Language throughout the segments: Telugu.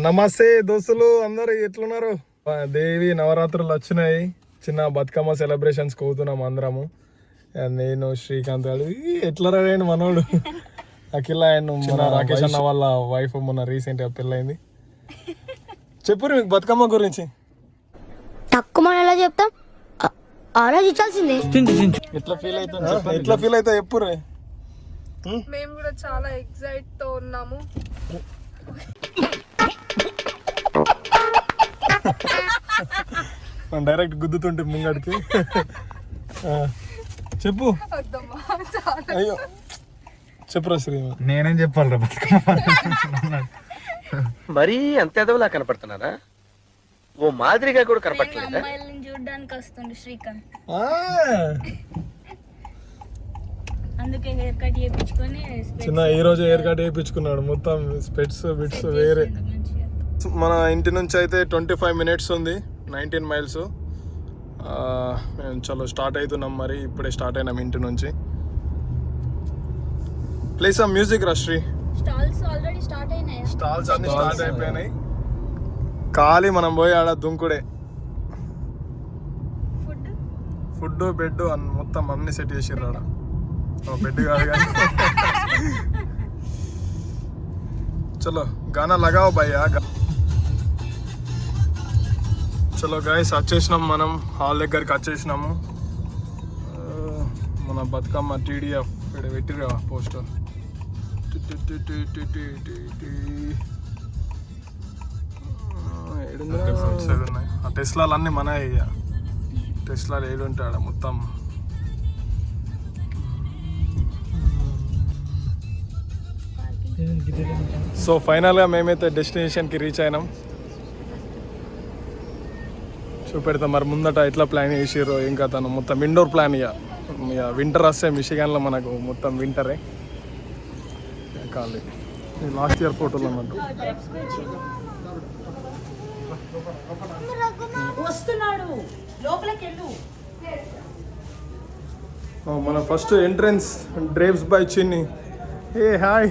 నమస్తే దోస్తులు, అందరు ఎట్లున్నారు? దేవి నవరాత్రులు వచ్చినాయి, చిన్న బతుకమ్మ సెలబ్రేషన్స్ కోతున్నాం అందరము. నేను శ్రీకాంత్ గారు ఎట్లా రాయండి మనోడు అఖిల అండ్ మన రాకేష్ అన్న వాళ్ళ వైఫ్ మొన్న రీసెంట్గా పెళ్ళైంది. చెప్పురు మీకు బతుకమ్మ గురించి. తక్కువ మనం ఎలా చెప్తాం, ఆలోచించాల్సిందే. ఎట్లా ఫీల్ అవుతా చెప్పురు. మేము కూడా చాలా ఎక్సైట్ తో ఉన్నాము. డైరెక్ట్ గుద్దుతుంటే ముంగడికి. చెప్పు. అయ్యో చెప్పురా శ్రీ. నేనేం చెప్పాలరా మరీ అంత ఎదవలా కనపడుతున్నారా? ఓ మాదిరిగా కూడా కనపడట్లేదా? అమ్మాయిలను చూడడానికి వస్తుంది శ్రీకాంత్, అందుకే హెయిర్ కట్ చేయించుకొని చిన్న ఈ రోజు హెయిర్ కట్ చేయించుకున్నాడు. మొత్తం స్పెట్స్ బిట్స్ వేరే. మన ఇంటి నుంచి అయితే 25 minutes ఉంది, 19 miles. మేము చలో స్టార్ట్ అవుతున్నాం. మరి ఇప్పుడే స్టార్ట్ అయినాం ఇంటి నుంచి. ప్లీజ్ ఆ మ్యూజిక్ రశ్రీ. స్టాల్స్ ఆల్రెడీ స్టార్ట్ అయినాయి. స్టాల్స్ అన్ని స్టార్ట్ అయిపోయినాయి. ఖాళీ మనం పోయి ఆడ దుంకుడే. ఫుడ్ బెడ్ మొత్తం అన్ని సెట్ చేసిర్రు ఆడ. బెడ్ కాదు కానీ. చలో గానా లగావు భయ్యా. చలో గైస్ వచ్చేసినాం, మనం హాల్ దగ్గరికి వచ్చేసినాము. మన బతుకమ్మ TDF ఇక్కడ పెట్టిరు పోస్టర్. ఉన్నాయి ఆ టెస్లాలు అన్నీ మన టెస్లాలు ఏడుంటాడు మొత్తం. సో ఫైనల్గా మేమైతే డెస్టినేషన్కి రీచ్ అయినాం. చూపెడతాం మరి ముందట ఎట్లా ప్లాన్ చేసిర్రో ఇంకా. తను మొత్తం ఇండోర్ ప్లాన్. ఇక వింటర్ వస్తే మిషిగాన్లో మనకు మొత్తం వింటరే. కాదు లాస్ట్ ఇయర్ ఫోటోలు అన్నట్టు. మన ఫస్ట్ ఎంట్రన్స్ డ్రేవ్స్ బై చిన్ని. ఏ హాయ్.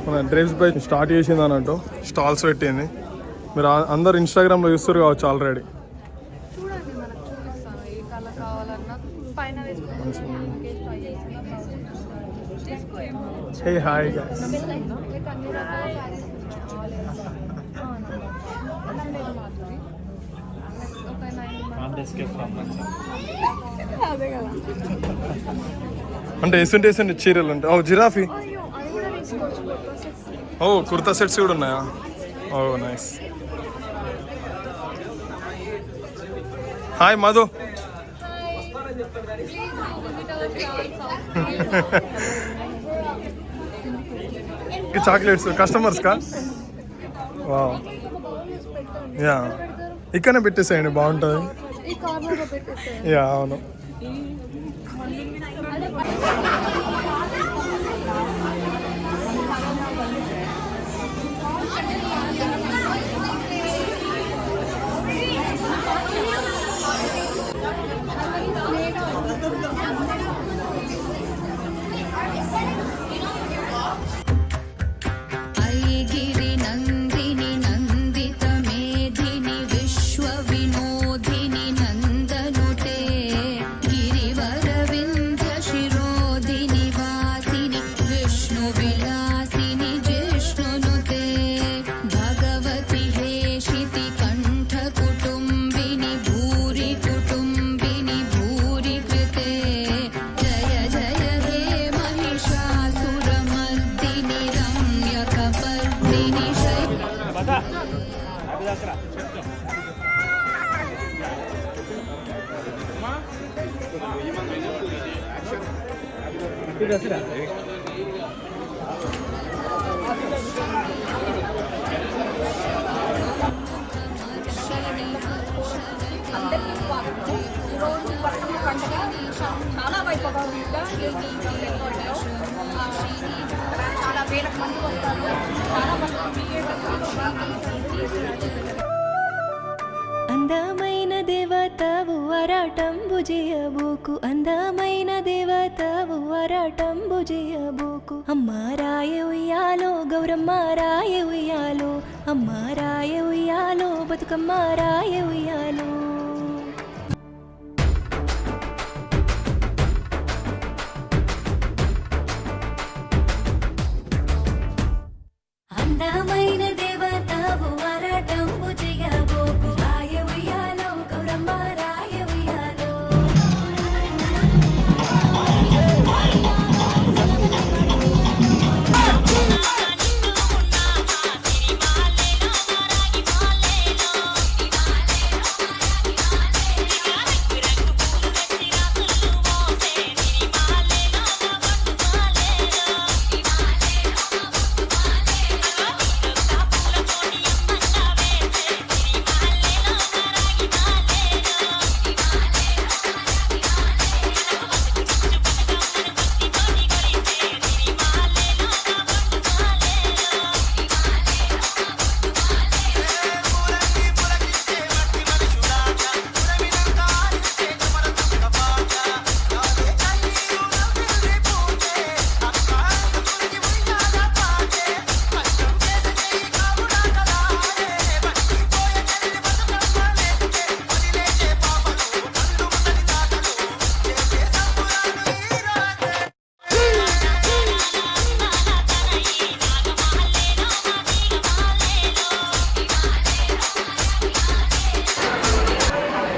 మన డ్రేవ్స్ బై స్టార్ట్ చేసింది అన్నట్టు, స్టాల్స్ పెట్టింది. మీరు అందరు ఇన్స్టాగ్రామ్లో చూస్తారు కావచ్చు ఆల్రెడీ. Hey hi guys. అంటే వేస్తుంటే చీరలు ఉంటాయి. ఓ జిరాఫీ. ఓ కుర్తా సెట్స్ కూడా ఉన్నాయా? ఓ nice. Hi Madhu. Chocolates customers కా? వావ్. యా ఇక్కడనే పెట్టేసేయండి, బాగుంటుంది. యా అవును. చాలా వైభవంగా చాలా వేల మంది వస్తారు. చాలా మంది అందమైన దేవతవు అరాటంబు చేయబోకు అందమైన దేవతవు అరాటంబు చేయబోకు అమ్మ రాయ ఉయ్యాలో గౌరమ్మ రాయ ఉయ్యాలో అమ్మ రాయ ఉయ్యాలో బతుకమ్మ రాయ ఉయ్యాలో అందమైన దేవతవు అరాటంబు చేయబోకు రాయ ఉయ్యాలో గౌరమ్మ రాయ ఉయ్యాలో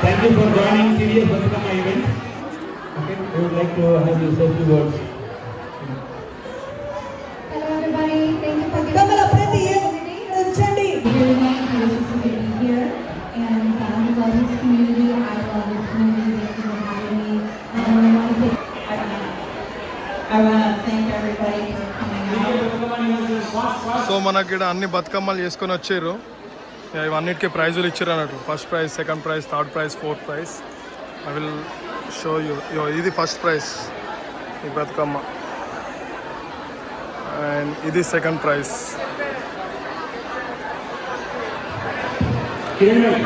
Thank you for joining TVS Batukama event. Okay, we would like to have you say a few words. Hello everybody, thank you for giving Kamala Prati, Chandi. really nice to be here and I love this community. I love this community. Thank you for having me. I want to thank everybody for coming out. So మనకి ఇక్కడ అన్ని బతుకమ్మలు చేసుకొని వచ్చారు. ఇవన్నిటికీ ప్రైజులు ఇచ్చారు అన్నట్టు. First prize, second prize, third prize, fourth prize. I will show you. ఇది ఫస్ట్ ప్రైజ్ ఈ బతుకమ్మ, అండ్ ఇది సెకండ్ ప్రైజ్,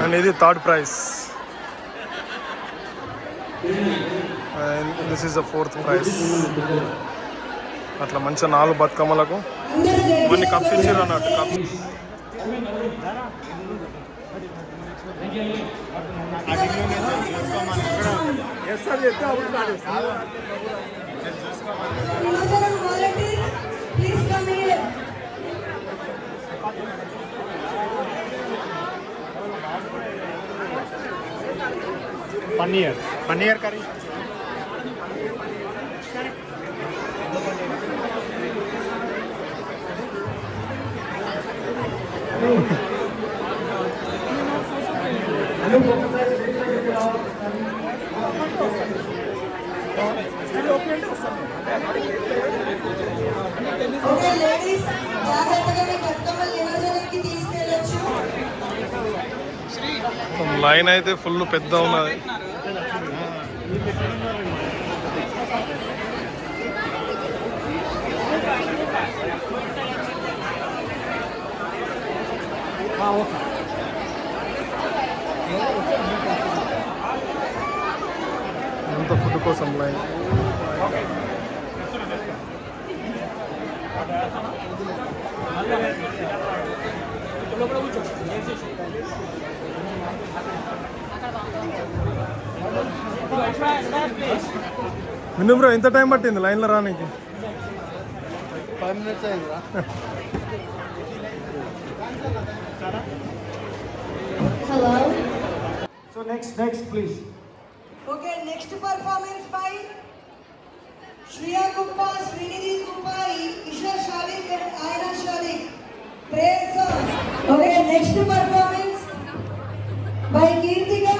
అండ్ ఇది third prize, and this is the fourth prize. అట్లా మంచిగా 4 బతుకమ్మలకు కొన్ని కప్స్ ఇచ్చారు అన్నట్టు. Cups Please come here. Paneer curry. Okay, ladies, జాగ్రత్తగా మీ బతుకమ్మలు నిమజ్జనానికి తీసుకెళ్ళొచ్చు. లైన్ అయితే ఫుల్ పెద్ద ఉన్నది. ఎంత ఫుడ్ కోసం లైన్. విను బ్రో, ఎంత టైం పట్టింది లైన్లో రానికి? 5 minutes అయిందిరా. Hello. So next please. Okay, next performance by Shriya Gupta, Srinidhi Gupta, Isha Shalik and Aina Shalik. Praise song. Okay, next performance by Kirtika.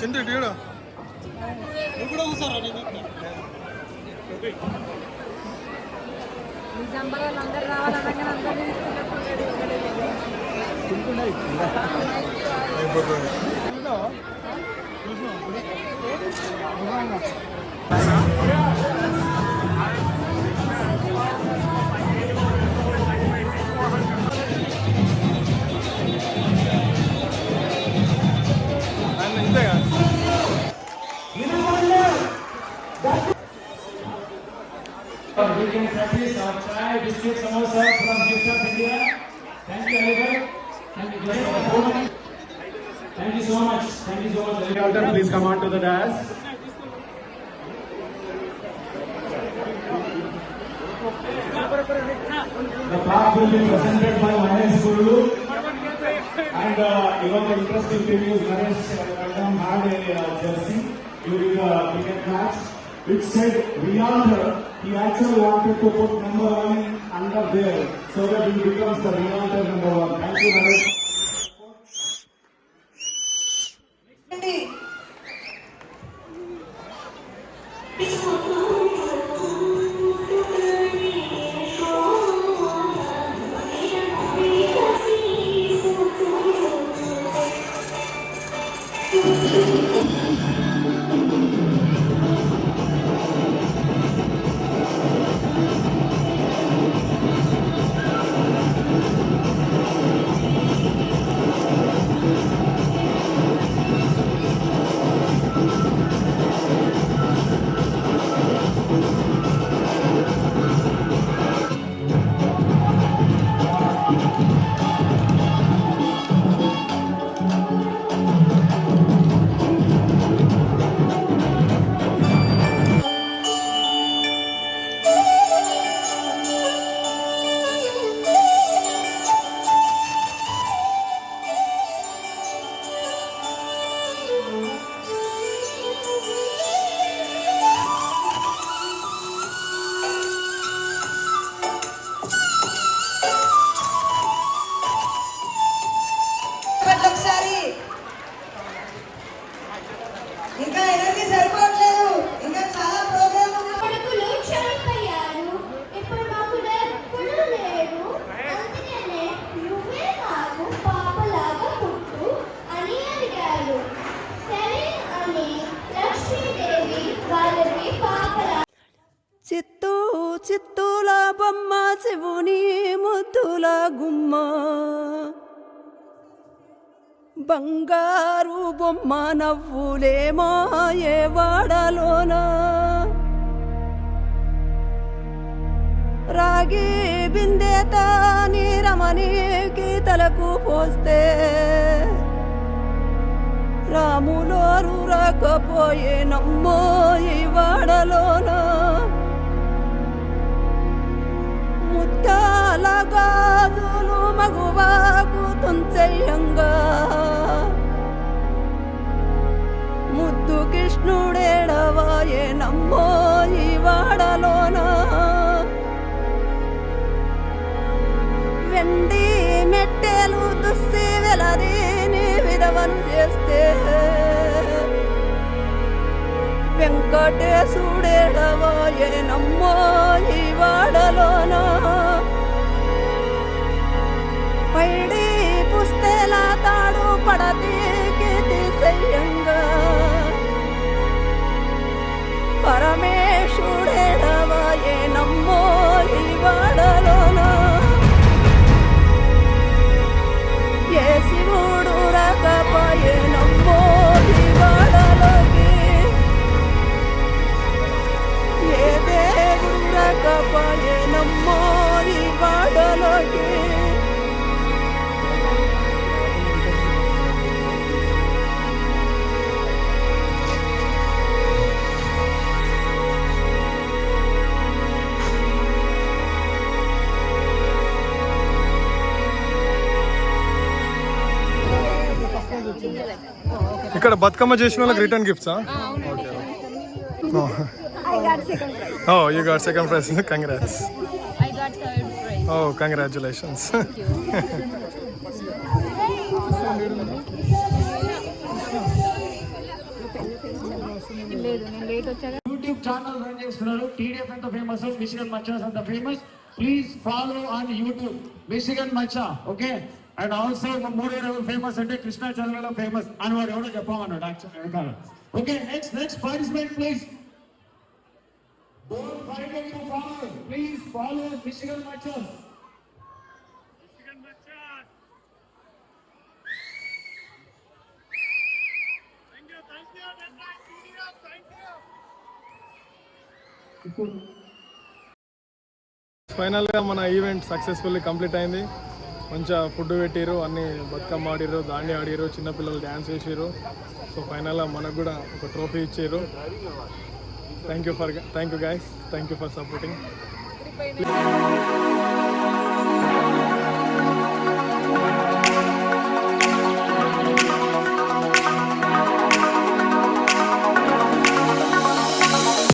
Chinti టీడా any practice or chai, biscuit, samosa from Gift of India. Thank you, Oliver. Thank you, Joseph. Thank you so much. Thank you so much. Altar, please come on to the dais. The plaque will be presented by Mahesh Guru. And even the interesting thing is Naresh Kandam had a jersey during the cricket match which said Realtor. He actually wanted to put number 1 under there so that he becomes the Realtor number 1. Thank you, Naresh. ఒకసారి ఇంకా ఎనర్జీ సరిపోవట్లేదు, ఇంకా చాలా ప్రోగ్రామ్ ఉంది. కొడుకులు చనిపోయారు, ఇప్పుడు మాకు ఎప్పుడు లేడు, అందుకనే నువ్వే మాకు పాపలాగా పుట్టు అని అడిగారు. సరే అని లక్ష్మీదేవి వాళ్ళని పాపలా చిత్తూ చిత్తూల బొమ్మ శివుని ముద్దుల గుమ్మ బంగారు బొమ్మ నవ్వులేమో ఏ వాడలోన రాగి బిందెత నీరమణికి తలకు పోస్తే రాములోరు రాకపోయే నమ్మో ఈ వాడలోన ముత్యాల గాజులు మగువాకు తుంచెయ్యంగా ముద్దు కృష్ణుడేడవాయే నమ్మో ఈ వాడలోన వెండి మెట్టెలు దుస్సి వెలరీని విధవను చేస్తే వెంకటేశుడేడవాయే నమ్మో ఈ వాడలోన పైడి పుస్తెల తాడు పడతీకి తీసెయ్యంగా పరమేశుడేడవాయే నమ్మో ఈ వాడలోన ఏ శివుడు రాకపోయే నమ్మో ఈ వాడలోకి ఏ దేవుడు రాకపోయే నమ్మో ఈ వాడలోకి ఇక్కడ బతుకమ్మ చేసిన వాళ్ళకి రిటర్న్ గిఫ్ట్సా? ఓ you got second prize, congrats. I got third prize. ఓ కంగ్రాచులేషన్స్. యూట్యూబ్ ఛానల్ రన్ చేస్తున్నారు. టీడీఎఫ్ ఎంత ఫేమస్, మిషిగన్ మచాస్ అంత famous. Please follow on YouTube Michigan Macha. Okay, and also మూడు ఎవరు ఫేమస్ అంటే కృష్ణా చంద్రలో ఫేమస్ అని వాడు ఎవడో చెప్పమన్నాడు actual. Okay, next participate please. Don't forget to follow. Please follow Michigan Machas. Michigan Machas. Thank you. Thank you. ఫైనల్గా మన ఈవెంట్ సక్సెస్ఫుల్లీ కంప్లీట్ అయింది. మంచిగా ఫుడ్ పెట్టిరు, అన్ని బతుకమ్మ ఆడిరు, దాండి ఆడిరు, చిన్నపిల్లలు డ్యాన్స్ చేసిరు. సో ఫైనల్గా మనకు కూడా ఒక ట్రోఫీ ఇచ్చారు. Thank you guys, thank you for supporting.